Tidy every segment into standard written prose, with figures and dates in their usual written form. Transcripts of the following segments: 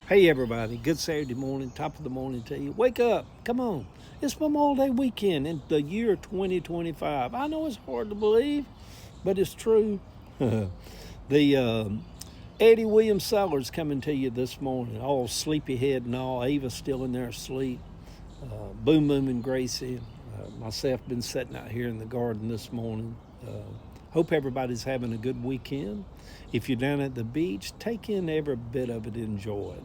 Hey everybody, good Saturday morning, top of the morning to you. Wake up, come on. It's Memorial Day weekend in the year 2025. I know it's hard to believe, but it's true. the Eddie Williams Sellers coming to you this morning, all sleepyhead and all. Ava's still in there asleep. Boom Boom and Gracie. Myself been sitting out here in the garden this morning. Hope everybody's having a good weekend. If you're down at the beach, take in every bit of it and enjoy it.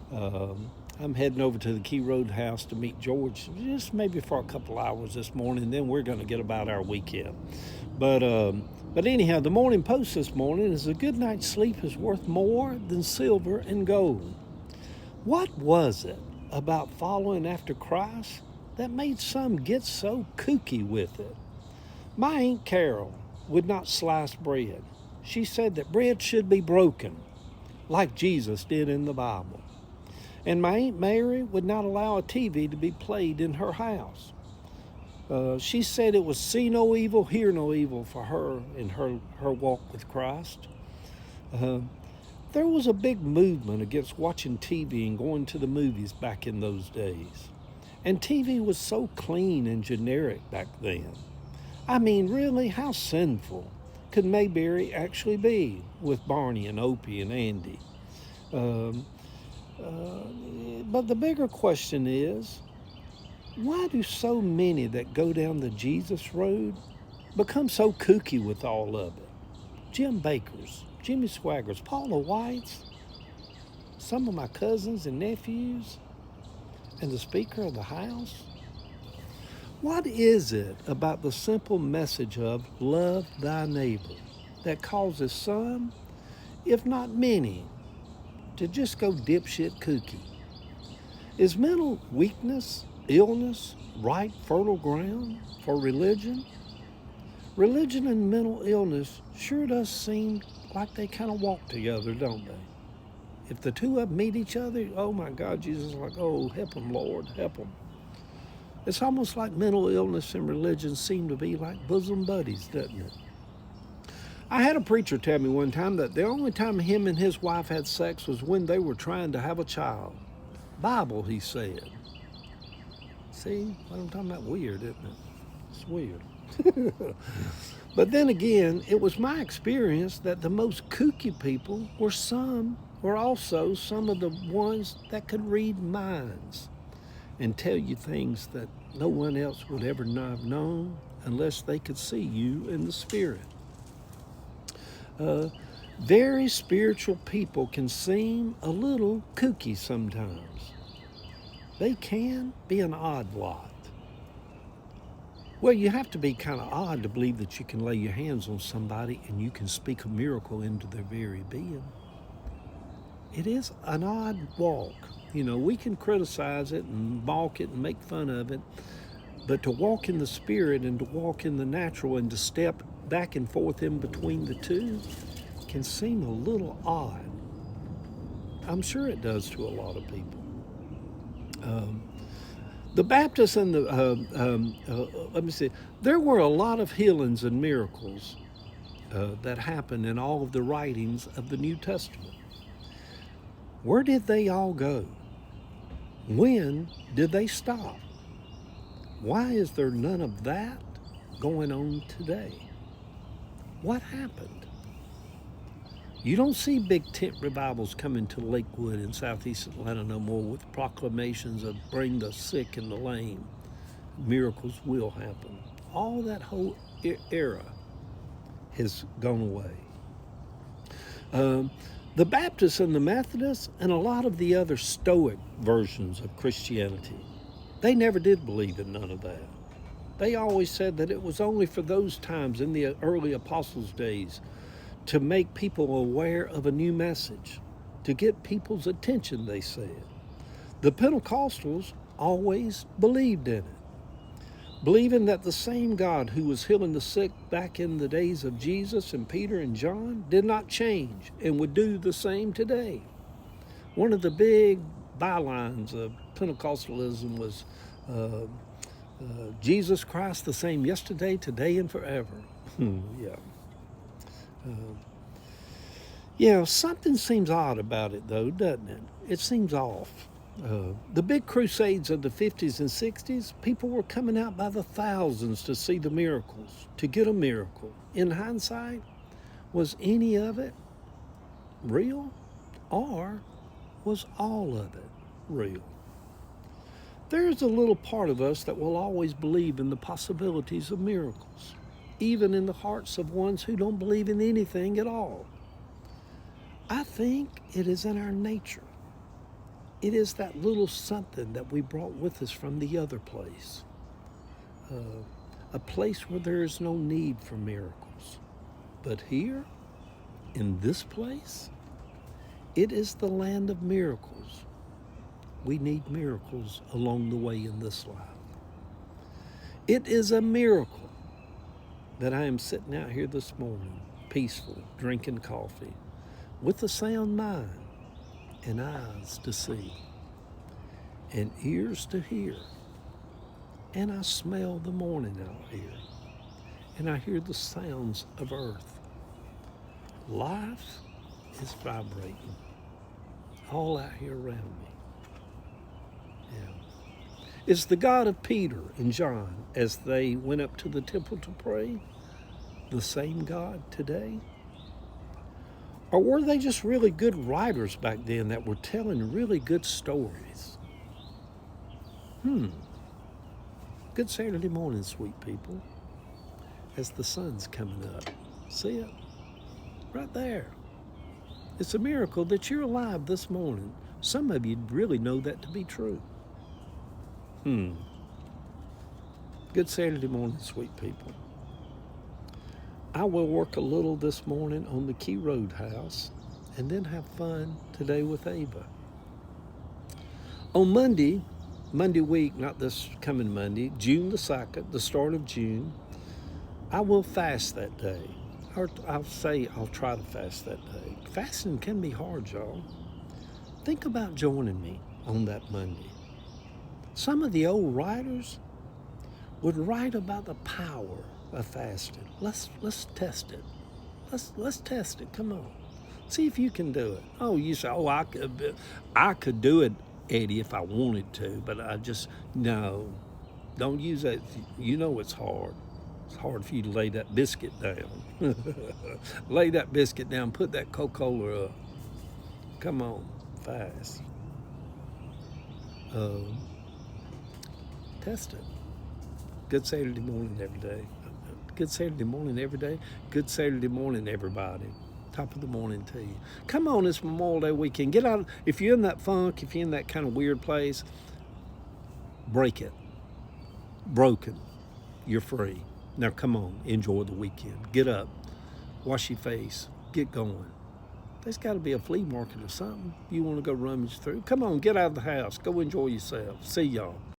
I'm heading over to the Key Road House to meet George just maybe for a couple hours this morning. Then we're going to get about our weekend. But anyhow, the Morning Post this morning is a good night's sleep is worth more than silver and gold. What was it about following after Christ that made some get so kooky with it? My Aunt Carol would not slice bread. She said that bread should be broken, like Jesus did in the Bible. And my Aunt Mary would not allow a TV to be played in her house. She said it was see no evil, hear no evil for her in her walk with Christ. There was a big movement against watching TV and going to the movies back in those days. And TV was so clean and generic back then. I mean, really, how sinful could Mayberry actually be with Barney and Opie and Andy? But the bigger question is, why do so many that go down the Jesus road become so kooky with all of it? Jim Bakers, Jimmy Swaggers, Paula Whites, some of my cousins and nephews, and the Speaker of the House? What is it about the simple message of love thy neighbor that causes some, if not many, to just go dipshit kooky? Is mental weakness, illness, right fertile ground for religion? Religion and mental illness sure does seem like they kind of walk together, don't they? If the two of them meet each other, oh my God, Jesus is like, oh, help them, Lord, help them. It's almost like mental illness and religion seem to be like bosom buddies, doesn't it? I had a preacher tell me one time that the only time him and his wife had sex was when they were trying to have a child. Bible, he said. See what I'm talking about? Weird, isn't it? It's weird. But then again, it was my experience that the most kooky people were also some of the ones that could read minds and tell you things that no one else would ever have known unless they could see you in the spirit. Very spiritual people can seem a little kooky sometimes. They can be an odd lot. Well, you have to be kind of odd to believe that you can lay your hands on somebody and you can speak a miracle into their very being. It is an odd walk. You know, we can criticize it and balk it and make fun of it, but to walk in the spirit and to walk in the natural and to step back and forth in between the two can seem a little odd. I'm sure it does to a lot of people. The Baptists and let me see, there were a lot of healings and miracles that happened in all of the writings of the New Testament. Where did they all go? When did they stop? Why is there none of that going on today? What happened? You don't see big tent revivals coming to Lakewood in southeast Atlanta no more with proclamations of bring the sick and the lame. Miracles will happen. All that whole era has gone away. The Baptists and the Methodists and a lot of the other Stoic versions of Christianity, they never did believe in none of that. They always said that it was only for those times in the early apostles' days to make people aware of a new message, to get people's attention, they said. The Pentecostals always believed in it, believing that the same God who was healing the sick back in the days of Jesus and Peter and John did not change and would do the same today. One of the big bylines of Pentecostalism was Jesus Christ the same yesterday, today, and forever. Yeah. Yeah, something seems odd about it, though, doesn't it? It seems off. The big crusades of the 50s and 60s, people were coming out by the thousands to see the miracles, to get a miracle. In hindsight, was any of it real, or was all of it real? There's a little part of us that will always believe in the possibilities of miracles, even in the hearts of ones who don't believe in anything at all. I think it is in our nature. It is that little something that we brought with us from the other place, a place where there is no need for miracles. But here, in this place, it is the land of miracles. We need miracles along the way in this life. It is a miracle that I am sitting out here this morning, peaceful, drinking coffee, with a sound mind and eyes to see and ears to hear. And I smell the morning out here, and I hear the sounds of earth. Life is vibrating all out here around me. Yeah. Is the God of Peter and John as they went up to the temple to pray the same God today? Or were they just really good writers back then that were telling really good stories? Good Saturday morning, sweet people, as the sun's coming up. See it? Right there. It's a miracle that you're alive this morning. Some of you really know that to be true. Good Saturday morning, sweet people. I will work a little this morning on the Key Roadhouse and then have fun today with Ava. On Monday week, not this coming Monday, June the 2nd, the start of June, I will fast that day. Or I'll say I'll try to fast that day. Fasting can be hard, y'all. Think about joining me on that Monday. Some of the old writers would write about the power of fasting. Let's test it. Let's test it. Come on, see if you can do it. Oh, you say, oh, I could do it, Eddie, if I wanted to, but I just no. Don't use that. You know it's hard. It's hard for you to lay that biscuit down. Lay that biscuit down. Put that Coca-Cola up. Come on, fast. Test it. Good Saturday morning every day. Good Saturday morning every day. Good Saturday morning, everybody. Top of the morning to you. Come on, it's Memorial Day weekend. Get out. If you're in that funk, if you're in that kind of weird place, break it. Broken. You're free. Now come on, enjoy the weekend. Get up. Wash your face. Get going. There's got to be a flea market or something you want to go rummage through. Come on, get out of the house. Go enjoy yourself. See y'all.